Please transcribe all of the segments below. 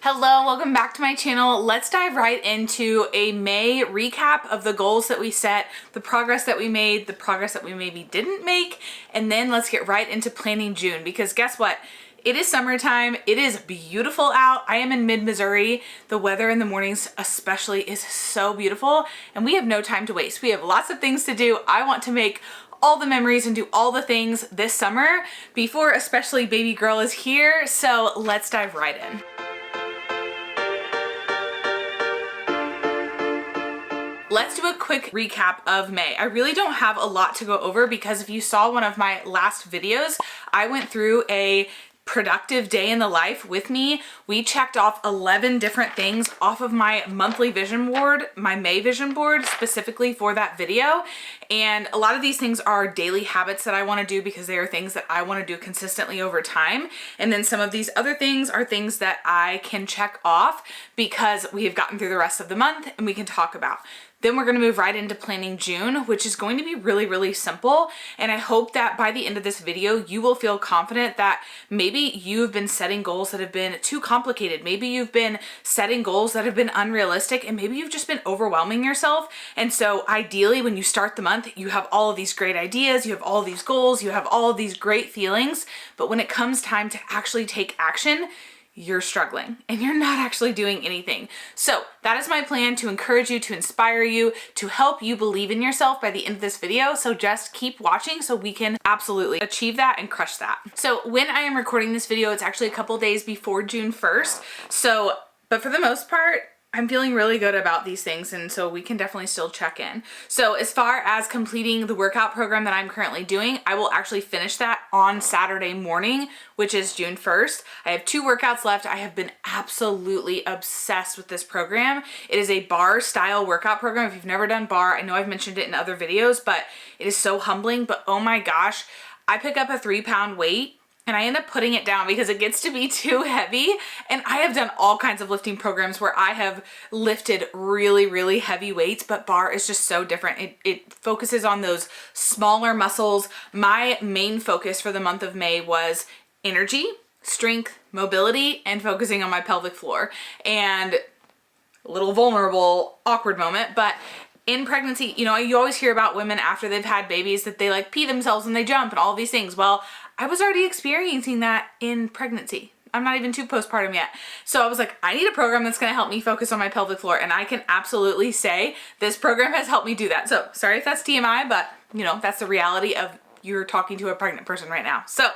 Hello, welcome back to my channel. Let's dive right into a May recap of the goals that we set, the progress that we made, the progress that we maybe didn't make, and then let's get right into planning June, because guess what? It is summertime. It is beautiful out. I am in mid-Missouri. The weather in the mornings especially is so beautiful, and we have no time to waste. We have lots of things to do. I want to make all the memories and do all the things this summer before especially baby girl is here. So let's dive right in. Let's do a quick recap of May. I really don't have a lot to go over because if you saw one of my last videos, I went through a productive day in the life with me. We checked off 11 different things off of my monthly vision board, my May vision board specifically for that video. And a lot of these things are daily habits that I want to do because they are things that I want to do consistently over time. And then some of these other things are things that I can check off because we have gotten through the rest of the month and we can talk about. Then we're going to move right into planning June, which is going to be really, really simple. And I hope that by the end of this video, you will feel confident that maybe you've been setting goals that have been too complicated. Maybe you've been setting goals that have been unrealistic, and maybe you've just been overwhelming yourself. And so ideally, when you start the month, you have all of these great ideas, you have all of these goals, you have all of these great feelings. But when it comes time to actually take action, you're struggling and you're not actually doing anything. So that is my plan, to encourage you, to inspire you, to help you believe in yourself by the end of this video. So just keep watching so we can absolutely achieve that and crush that. So when I am recording this video, it's actually a couple days before June 1st. But for the most part, I'm feeling really good about these things, and so we can definitely still check in. So as far as completing the workout program that I'm currently doing, I will actually finish that on Saturday morning, which is June 1st. I have 2 workouts left. I have been absolutely obsessed with this program. It is a bar style workout program. If you've never done bar, I know I've mentioned it in other videos, but it is so humbling. But oh my gosh, I pick up a 3-pound weight and I end up putting it down because it gets to be too heavy. And I have done all kinds of lifting programs where I have lifted really, really heavy weights, but bar is just so different. It focuses on those smaller muscles. My main focus for the month of May was energy, strength, mobility, and focusing on my pelvic floor. And a little vulnerable, awkward moment, but in pregnancy, you know, you always hear about women after they've had babies that they like pee themselves and they jump and all these things. Well, I was already experiencing that in pregnancy. I'm not even 2 postpartum yet. So I was like, I need a program that's going to help me focus on my pelvic floor. And I can absolutely say this program has helped me do that. So sorry if that's TMI, but you know, that's the reality of you're talking to a pregnant person right now. So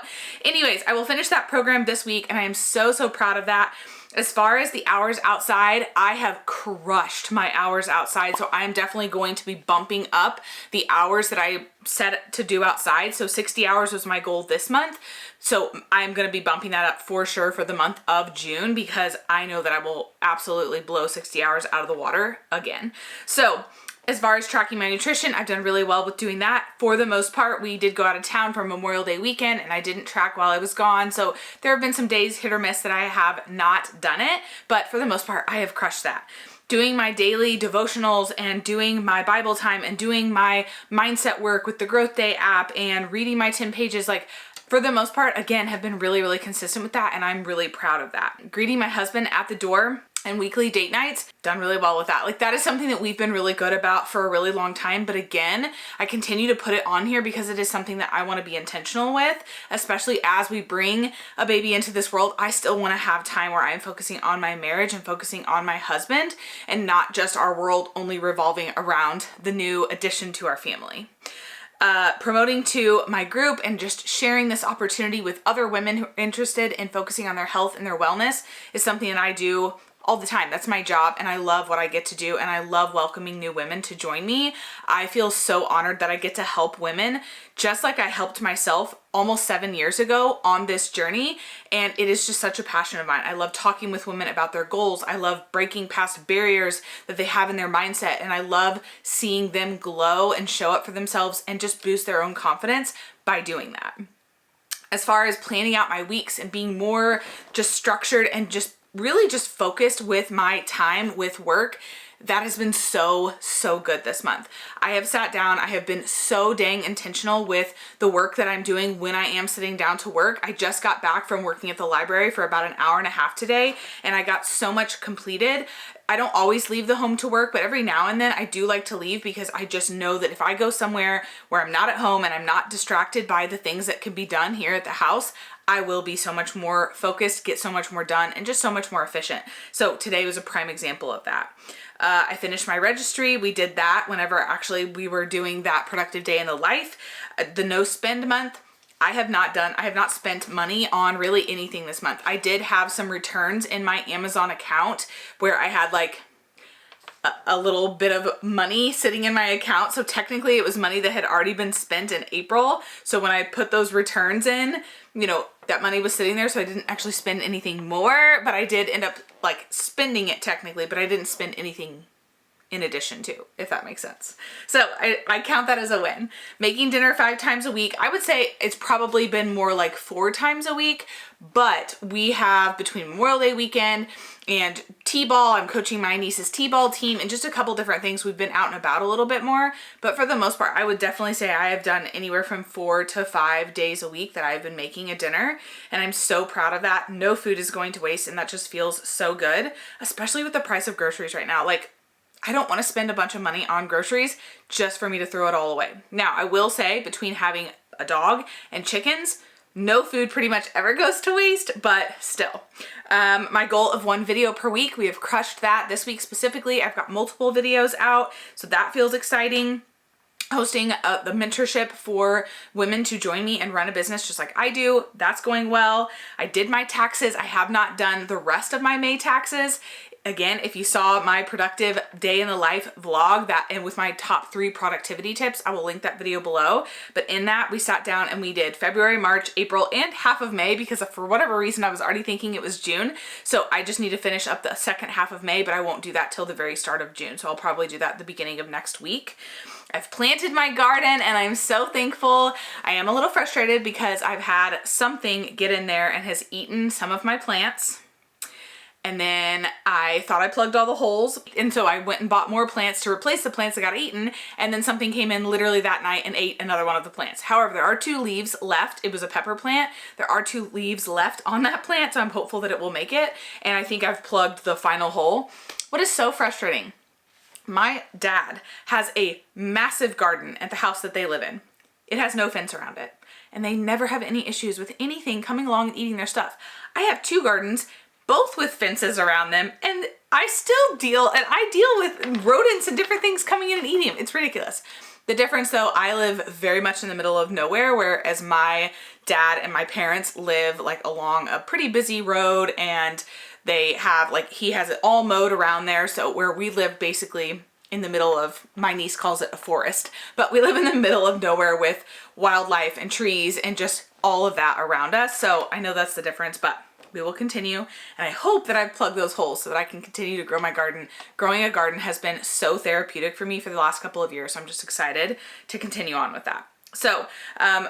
anyways, I will finish that program this week and I am so, so proud of that. As far as the hours outside, I have crushed my hours outside. So I'm definitely going to be bumping up the hours that I set to do outside. So 60 hours was my goal this month. So I'm going to be bumping that up for sure for the month of June, because I know that I will absolutely blow 60 hours out of the water again. So as far as tracking my nutrition, I've done really well with doing that. For the most part, we did go out of town for Memorial Day weekend and I didn't track while I was gone. So there have been some days hit or miss that I have not done it, but for the most part, I have crushed that. Doing my daily devotionals and doing my Bible time and doing my mindset work with the Growth Day app and reading my 10 pages, like for the most part, again, have been really, really consistent with that. And I'm really proud of that. Greeting my husband at the door and weekly date nights, done really well with that. Like that is something that we've been really good about for a really long time. But again, I continue to put it on here because it is something that I want to be intentional with, especially as we bring a baby into this world. I still want to have time where I'm focusing on my marriage and focusing on my husband and not just our world only revolving around the new addition to our family. Promoting to my group and just sharing this opportunity with other women who are interested in focusing on their health and their wellness is something that I do all the time. That's my job and I love what I get to do, and I love welcoming new women to join me. I feel so honored that I get to help women just like I helped myself almost 7 years ago on this journey, and it is just such a passion of mine. I love talking with women about their goals. I love breaking past barriers that they have in their mindset, and I love seeing them glow and show up for themselves and just boost their own confidence by doing that. As far as planning out my weeks and being more just structured and just really just focused with my time with work, that has been so good this month. I have sat down, I have been so dang intentional with the work that I'm doing when I am sitting down to work. I just got back from working at the library for about an hour and a half today, and I got so much completed. I don't always leave the home to work, but every now and then I do like to leave, because I just know that if I go somewhere where I'm not at home and I'm not distracted by the things that can be done here at the house, I will be so much more focused, get so much more done, and just so much more efficient. So today was a prime example of that. I finished my registry. We did that whenever actually we were doing that productive day in the life. The no spend month, I have not spent money on really anything this month. I did have some returns in my Amazon account where I had like a little bit of money sitting in my account. So technically it was money that had already been spent in April. So when I put those returns in, you know, that money was sitting there. So I didn't actually spend anything more, but I did end up like spending it technically, but I didn't spend anything in addition to, if that makes sense. So I count that as a win. Making dinner 5 times a week, I would say it's probably been more like 4 times a week, but we have between Memorial Day weekend and T-ball, I'm coaching my niece's T-ball team, and just a couple different things, we've been out and about a little bit more. But for the most part, I would definitely say I have done anywhere from 4 to 5 days a week that I've been making a dinner, and I'm so proud of that. No food is going to waste, and that just feels so good, especially with the price of groceries right now. Like, I don't want to spend a bunch of money on groceries just for me to throw it all away. Now, I will say, between having a dog and chickens, no food pretty much ever goes to waste, but still. My goal of 1 video per week, we have crushed that this week specifically. I've got multiple videos out, so that feels exciting. Hosting the mentorship for women to join me and run a business just like I do. That's going well. I did my taxes. I have not done the rest of my May taxes. Again, if you saw my productive day in the life vlog and with my top 3 productivity tips, I will link that video below. But in that, we sat down and we did February, March, April, and half of May, because for whatever reason, I was already thinking it was June. So I just need to finish up the second half of May, but I won't do that till the very start of June. So I'll probably do that at the beginning of next week. I've planted my garden and I'm so thankful. I am a little frustrated because I've had something get in there and has eaten some of my plants. And then I thought I plugged all the holes. And so I went and bought more plants to replace the plants that got eaten. And then something came in literally that night and ate another one of the plants. However, there are 2 leaves left. It was a pepper plant. There are 2 leaves left on that plant. So I'm hopeful that it will make it. And I think I've plugged the final hole. What is so frustrating? My dad has a massive garden at the house that they live in. It has no fence around it. And they never have any issues with anything coming along and eating their stuff. I have 2 gardens, both with fences around them, and I still deal with rodents and different things coming in and eating them. It's ridiculous. The difference though, I live very much in the middle of nowhere, whereas my dad and my parents live like along a pretty busy road, and they have like, he has it all mowed around there. So where we live basically in the middle of, my niece calls it a forest, but we live in the middle of nowhere with wildlife and trees and just all of that around us. So I know that's the difference, but we will continue. And I hope that I've plugged those holes so that I can continue to grow my garden. Growing a garden has been so therapeutic for me for the last couple of years. So I'm just excited to continue on with that. So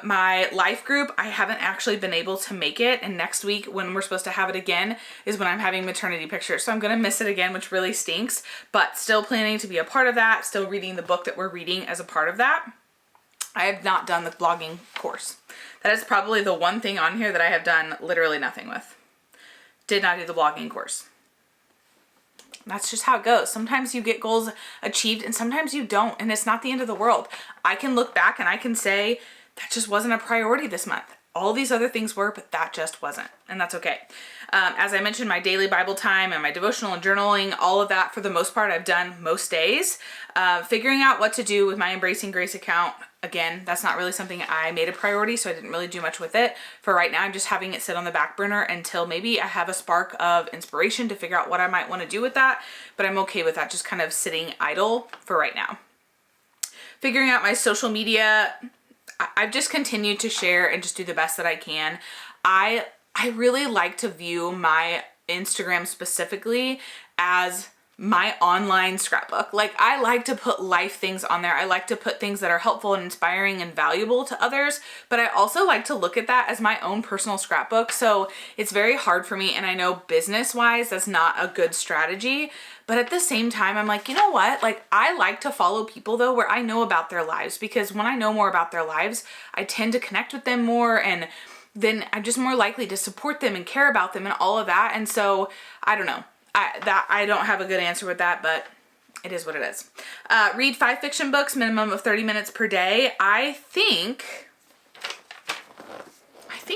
my life group, I haven't actually been able to make it. And next week when we're supposed to have it again is when I'm having maternity pictures. So I'm going to miss it again, which really stinks, but still planning to be a part of that. Still reading the book that we're reading as a part of that. I have not done the blogging course. That is probably the one thing on here that I have done literally nothing with. Did not do the blogging course. That's just how it goes. Sometimes you get goals achieved and sometimes you don't, and it's not the end of the world. I can look back and I can say that just wasn't a priority this month. All these other things were, but that just wasn't, and that's okay. As I mentioned, my daily Bible time and my devotional and journaling, all of that for the most part I've done most days. Figuring out what to do with my Embracing Grace account, again, that's not really something I made a priority, so I didn't really do much with it. For right now, I'm just having it sit on the back burner until maybe I have a spark of inspiration to figure out what I might want to do with that, but I'm okay with that just kind of sitting idle for right now. Figuring out my social media, I've just continued to share and just do the best that I can. I really like to view my Instagram specifically as my online scrapbook. Like, I like to put life things on there. I like to put things that are helpful and inspiring and valuable to others, but I also like to look at that as my own personal scrapbook. So it's very hard for me, and I know business wise that's not a good strategy, but at the same time I'm like, you know what, like, I like to follow people though where I know about their lives, because when I know more about their lives, I tend to connect with them more, and then I'm just more likely to support them and care about them and all of that. And so I don't know, I don't have a good answer with that, but it is what it is. Read 5 fiction books, minimum of 30 minutes per day. I think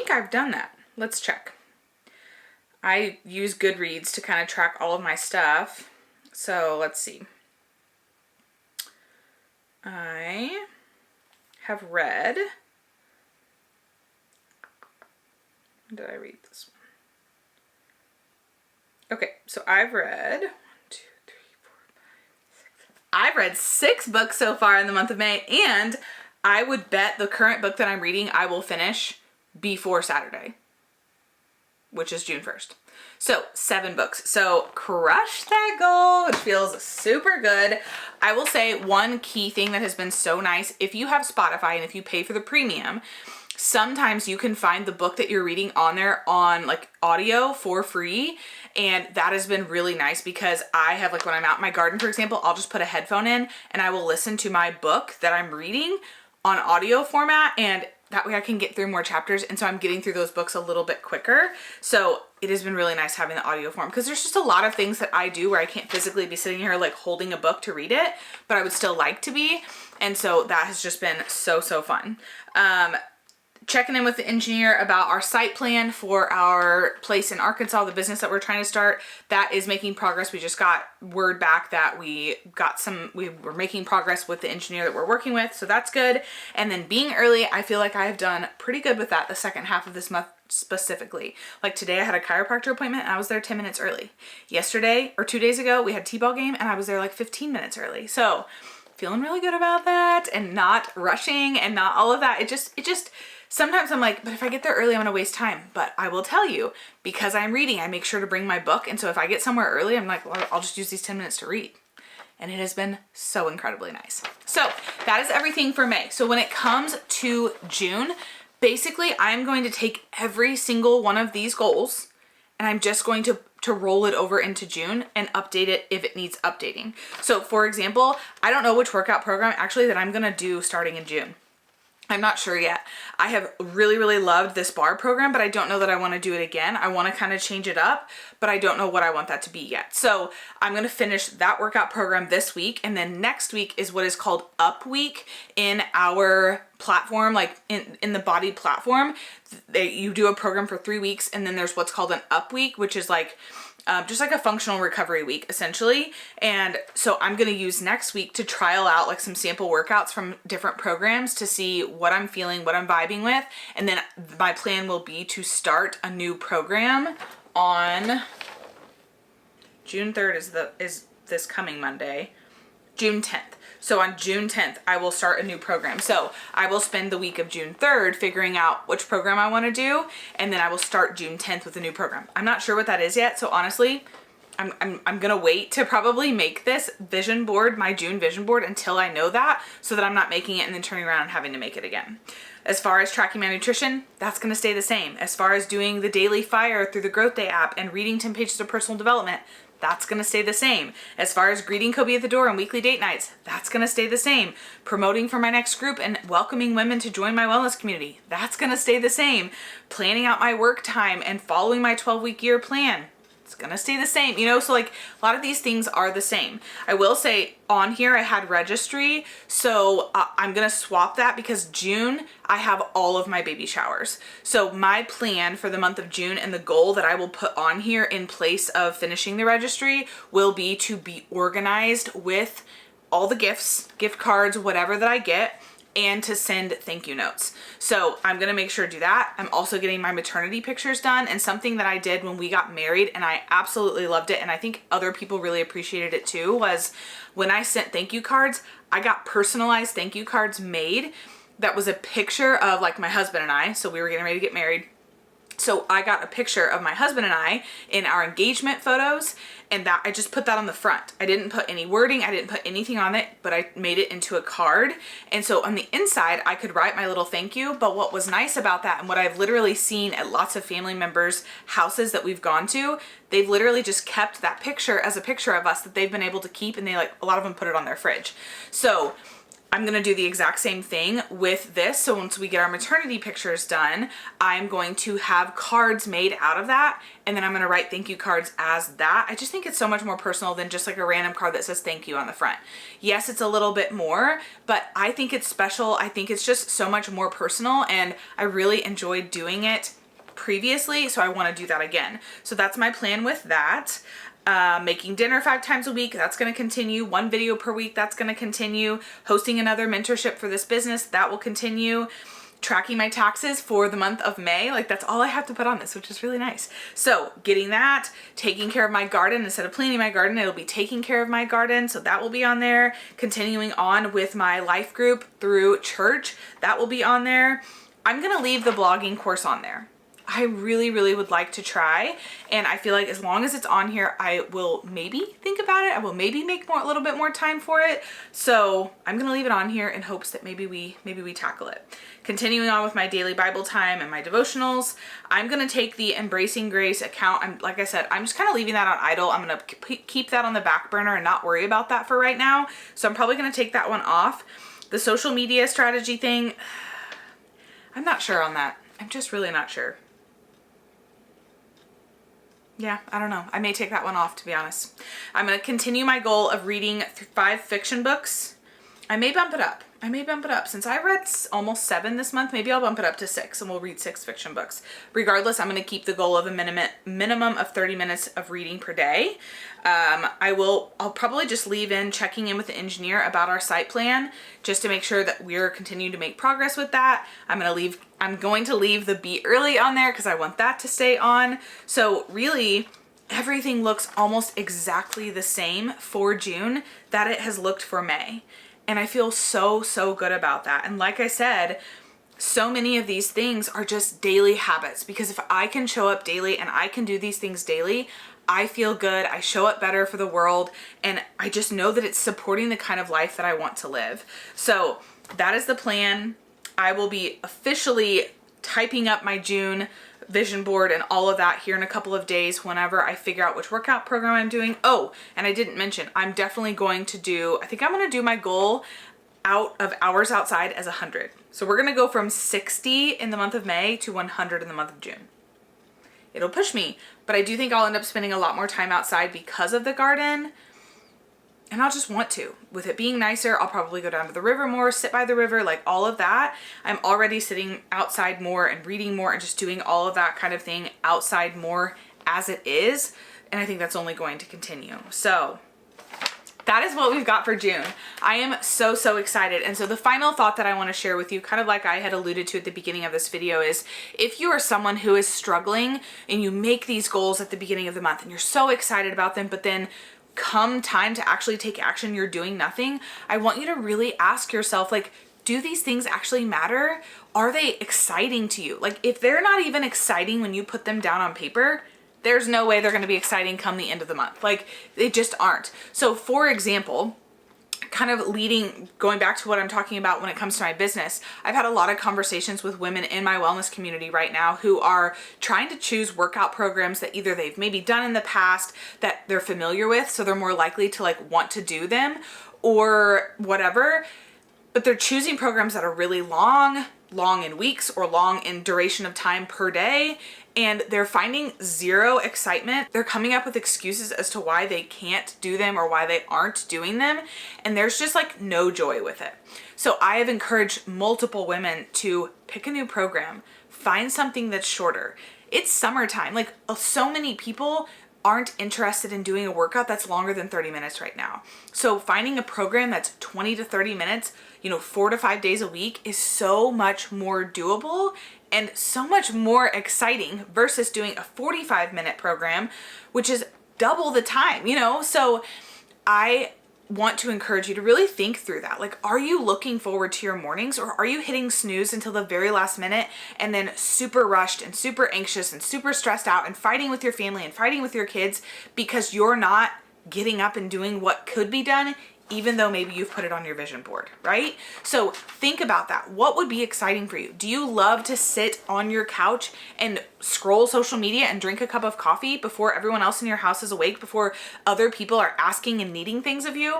I've done that. Let's check. I use Goodreads to kind of track all of my stuff. So let's see. I have read, when did I read this one? Okay, so I've read 1, 2, 3, 4, 5, 6. I've read 6 books so far in the month of May, and I would bet the current book that I'm reading I will finish before Saturday, which is June 1st. So 7 books. So crush that goal, which feels super good. I will say one key thing that has been so nice, if you have Spotify and if you pay for the premium, sometimes you can find the book that you're reading on there on like audio for free. And that has been really nice, because I have, like, when I'm out in my garden, for example, I'll just put a headphone in and I will listen to my book that I'm reading on audio format, and that way I can get through more chapters. And so I'm getting through those books a little bit quicker. So it has been really nice having the audio form, because there's just a lot of things that I do where I can't physically be sitting here like holding a book to read it, but I would still like to be. And so that has just been so fun. Checking in with the engineer about our site plan for our place in Arkansas, the business that we're trying to start. That is making progress. We just got word back that we were making progress with the engineer that we're working with, so that's good. And then being early, I feel like I have done pretty good with that the second half of this month specifically. Like today I had a chiropractor appointment and I was there 10 minutes early. Yesterday, or 2 days ago, we had t-ball game and I was there like 15 minutes early. So feeling really good about that, and not rushing and not all of that. It just sometimes I'm like, but if I get there early, I'm gonna waste time. But I will tell you, because I'm reading, I make sure to bring my book. And so if I get somewhere early, I'm like, well, I'll just use these 10 minutes to read. And it has been so incredibly nice. So that is everything for May. So when it comes to June, basically I'm going to take every single one of these goals and I'm just going to roll it over into June and update it if it needs updating. So for example, I don't know which workout program actually that I'm gonna do starting in June. I'm not sure yet. I have really loved this bar program, but I don't know that I want to do it again. I want to kind of change it up, but I don't know what I want that to be yet. So I'm going to finish that workout program this week. And then next week is what is called Up Week in our platform, like in the BODI platform. You do a program for 3 weeks, and then there's what's called an Up Week, which is like just like a functional recovery week essentially. And so I'm going to use next week to trial out like some sample workouts from different programs to see what I'm feeling, what I'm vibing with. And then my plan will be to start a new program on June 3rd is this coming Monday, June 10th. So on June 10th, I will start a new program. So I will spend the week of June 3rd figuring out which program I want to do, and then I will start June 10th with a new program. I'm not sure what that is yet, so honestly, I'm gonna wait to probably make this vision board, my June vision board, until I know that, so that I'm not making it and then turning around and having to make it again. As far as tracking my nutrition, that's gonna stay the same. As far as doing the daily fire through the Growth Day app and reading 10 pages of personal development, that's gonna stay the same. As far as greeting Kobe at the door and weekly date nights, that's gonna stay the same. Promoting for my next group and welcoming women to join my wellness community, that's gonna stay the same. Planning out my work time and following my 12-week year plan, it's gonna stay the same, you know? So like a lot of these things are the same. I will say on here I had registry, so I'm gonna swap that because June I have all of my baby showers. So my plan for the month of June and the goal that I will put on here in place of finishing the registry will be to be organized with all the gifts, gift cards, whatever that I get, and to send thank you notes. So I'm gonna make sure to do that. I'm also getting my maternity pictures done, and something that I did when we got married and I absolutely loved it, and I think other people really appreciated it too, was when I sent thank you cards, I got personalized thank you cards made that was a picture of like my husband and I, so we were getting ready to get married. So I got a picture of my husband and I in our engagement photos, and that I just put that on the front. I didn't put any wording, I didn't put anything on it, but I made it into a card. And so on the inside, I could write my little thank you. But what was nice about that, and what I've literally seen at lots of family members' houses that we've gone to, they've literally just kept that picture as a picture of us that they've been able to keep, and they a lot of them put it on their fridge. So I'm gonna do the exact same thing with this. So once we get our maternity pictures done, I'm going to have cards made out of that, and then I'm gonna write thank you cards as that. I just think it's so much more personal than just like a random card that says thank you on the front. Yes, it's a little bit more, but I think it's special. I think it's just so much more personal, and I really enjoyed doing it previously, so I wanna do that again. So that's my plan with that. Making dinner 5 times a week, that's going to continue. 1 video per week, that's going to continue. Hosting another mentorship for this business, that will continue. Tracking my taxes for the month of May, like that's all I have to put on this, which is really nice. So getting that, taking care of my garden, instead of planting my garden, it'll be taking care of my garden, so that will be on there. Continuing on with my life group through church, that will be on there. I'm going to leave the blogging course on there. I really, really would like to try, and I feel like as long as it's on here, I will maybe think about it. I will maybe make a little bit more time for it. So I'm gonna leave it on here in hopes that maybe we tackle it. Continuing on with my daily Bible time and my devotionals, I'm gonna take the Embracing Grace account. Like I said, I'm just kind of leaving that on idle. I'm gonna keep that on the back burner and not worry about that for right now. So I'm probably gonna take that one off. The social media strategy thing, I'm not sure on that. I'm just really not sure. Yeah, I don't know. I may take that one off, to be honest. I'm going to continue my goal of reading 5 fiction books. I may bump it up. Since I read almost 7 this month, maybe I'll bump it up to 6 and we'll read 6 fiction books. Regardless, I'm going to keep the goal of a minimum of 30 minutes of reading per day. I'll probably just leave in checking in with the engineer about our site plan just to make sure that we're continuing to make progress with that. I'm going to leave the be early on there because I want that to stay on. So really, everything looks almost exactly the same for June that it has looked for May. And I feel so, so good about that. And like I said, so many of these things are just daily habits, because if I can show up daily and I can do these things daily, I feel good, I show up better for the world, and I just know that it's supporting the kind of life that I want to live. So that is the plan. I will be officially typing up my June vision board and all of that here in a couple of days whenever I figure out which workout program I'm doing. Oh, and I didn't mention, I'm definitely going to do, I think I'm going to do my goal out of hours outside as 100. So we're going to go from 60 in the month of May to 100 in the month of June. It'll push me, but I do think I'll end up spending a lot more time outside because of the garden. And I'll just want to. With it being nicer, I'll probably go down to the river more, sit by the river, like all of that. I'm already sitting outside more and reading more and just doing all of that kind of thing outside more as it is. And I think that's only going to continue. So that is what we've got for June. I am so, so excited. And so the final thought that I want to share with you, kind of like I had alluded to at the beginning of this video, is if you are someone who is struggling and you make these goals at the beginning of the month and you're so excited about them, but then come time to actually take action, you're doing nothing, I want you to really ask yourself, like, do these things actually matter? Are they exciting to you? Like, if they're not even exciting when you put them down on paper, there's no way they're going to be exciting come the end of the month. Like, they just aren't. So for example, kind of going back to what I'm talking about when it comes to my business, I've had a lot of conversations with women in my wellness community right now who are trying to choose workout programs that either they've maybe done in the past that they're familiar with, so they're more likely to like want to do them or whatever, but they're choosing programs that are really long in weeks or long in duration of time per day, and they're finding zero excitement. They're coming up with excuses as to why they can't do them or why they aren't doing them, and there's just like no joy with it. So I have encouraged multiple women to pick a new program, find something that's shorter. It's summertime. Like, so many people aren't interested in doing a workout that's longer than 30 minutes right now. So finding a program that's 20 to 30 minutes, 4 to 5 days a week is so much more doable and so much more exciting versus doing a 45-minute program, which is double the time, So I want to encourage you to really think through that. Like, are you looking forward to your mornings, or are you hitting snooze until the very last minute and then super rushed and super anxious and super stressed out and fighting with your family and fighting with your kids because you're not getting up and doing what could be done, even though maybe you've put it on your vision board, right? So think about that. What would be exciting for you? Do you love to sit on your couch and scroll social media and drink a cup of coffee before everyone else in your house is awake, before other people are asking and needing things of you?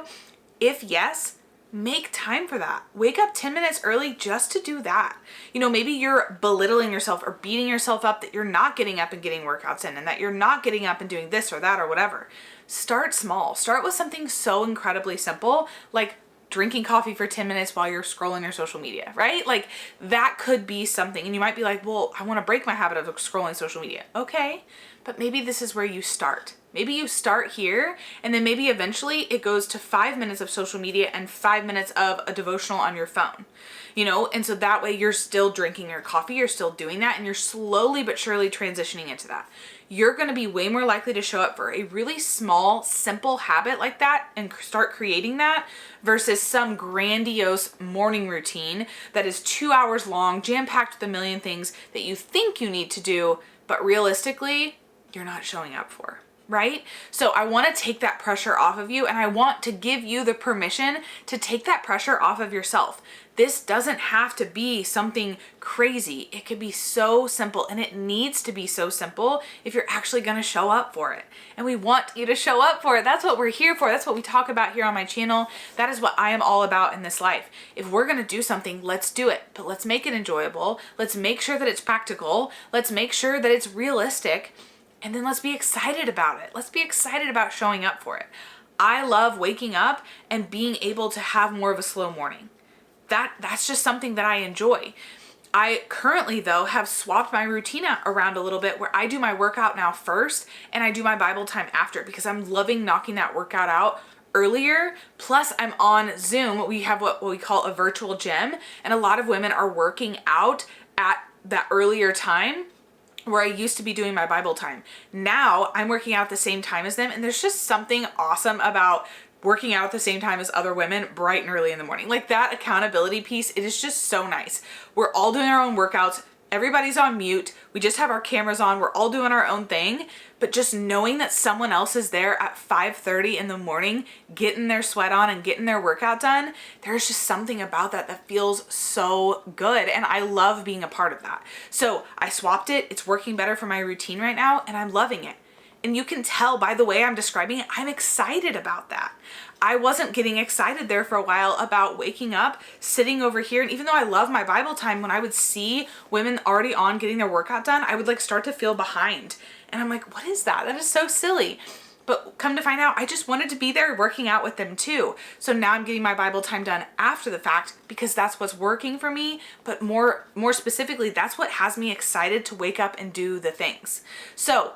If yes, make time for that. Wake up 10 minutes early just to do that. You know, maybe you're belittling yourself or beating yourself up that you're not getting up and getting workouts in, and that you're not getting up and doing this or that or whatever. Start small. Start with something so incredibly simple, like drinking coffee for 10 minutes while you're scrolling your social media, right? Like that could be something. And you might be like, well, I want to break my habit of scrolling social media. Okay, but maybe this is where you start. Maybe you start here, and then maybe eventually it goes to 5 minutes of social media and 5 minutes of a devotional on your phone, you know? And so that way you're still drinking your coffee, you're still doing that, and you're slowly but surely transitioning into that. You're going to be way more likely to show up for a really small, simple habit like that and start creating that versus some grandiose morning routine that is 2 hours long, jam-packed with a million things that you think you need to do, but realistically, you're not showing up for. Right? So I want to take that pressure off of you, and I want to give you the permission to take that pressure off of yourself. This doesn't have to be something crazy. It could be so simple, and it needs to be so simple if you're actually going to show up for it. And we want you to show up for it. That's what we're here for. That's what we talk about here on my channel. That is what I am all about in this life. If we're going to do something, let's do it, but let's make it enjoyable. Let's make sure that it's practical. Let's make sure that it's realistic. And then let's be excited about it. Let's be excited about showing up for it. I love waking up and being able to have more of a slow morning. That's just something that I enjoy. I currently, though, have swapped my routine around a little bit, where I do my workout now first and I do my Bible time after, because I'm loving knocking that workout out earlier. Plus I'm on Zoom. We have what we call a virtual gym, and a lot of women are working out at that earlier time where I used to be doing my Bible time. Now I'm working out at the same time as them, and there's just something awesome about working out at the same time as other women bright and early in the morning. Like that accountability piece, it is just so nice. We're all doing our own workouts. Everybody's on mute. We just have our cameras on. We're all doing our own thing. But just knowing that someone else is there at 5:30 in the morning, getting their sweat on and getting their workout done, there's just something about that that feels so good. And I love being a part of that. So I swapped it. It's working better for my routine right now, and I'm loving it. And you can tell by the way I'm describing it, I'm excited about that. I wasn't getting excited there for a while about waking up, sitting over here. And even though I love my Bible time, when I would see women already on getting their workout done, I would like start to feel behind. And I'm like, what is that? That is so silly. But come to find out, I just wanted to be there working out with them too. So now I'm getting my Bible time done after the fact because that's what's working for me. But more specifically, that's what has me excited to wake up and do the things. So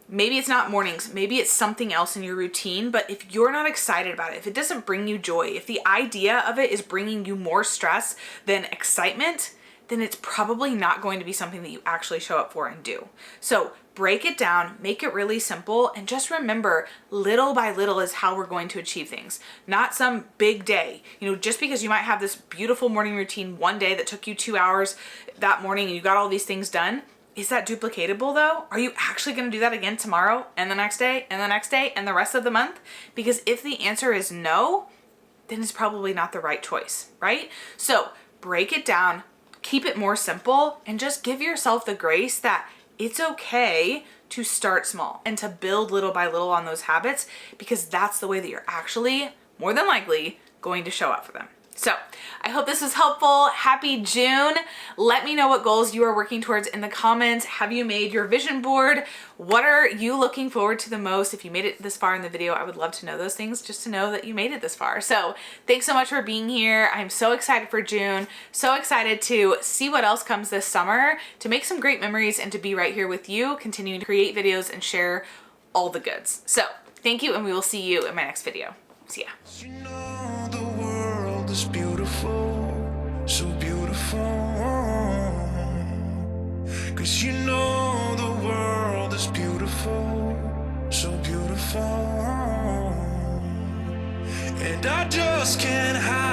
maybe it's not mornings, maybe it's something else in your routine, but if you're not excited about it, if it doesn't bring you joy, if the idea of it is bringing you more stress than excitement, then it's probably not going to be something that you actually show up for and do. So break it down, make it really simple, and just remember, little by little is how we're going to achieve things. Not some big day. You know, just because you might have this beautiful morning routine one day that took you 2 hours that morning and you got all these things done, is that duplicatable though? Are you actually going to do that again tomorrow and the next day and the next day and the rest of the month? Because if the answer is no, then it's probably not the right choice, right? So break it down, keep it more simple, and just give yourself the grace that it's okay to start small and to build little by little on those habits, because that's the way that you're actually, more than likely, going to show up for them. So I hope this was helpful. Happy June. Let me know what goals you are working towards in the comments. Have you made your vision board? What are you looking forward to the most? If you made it this far in the video, I would love to know those things, just to know that you made it this far. So thanks so much for being here. I'm so excited for June. So excited to see what else comes this summer, to make some great memories, and to be right here with you, continuing to create videos and share all the goods. So thank you, and we will see you in my next video. See ya. It's beautiful, so beautiful, 'cause you know the world is beautiful, so beautiful. And and I just can't hide.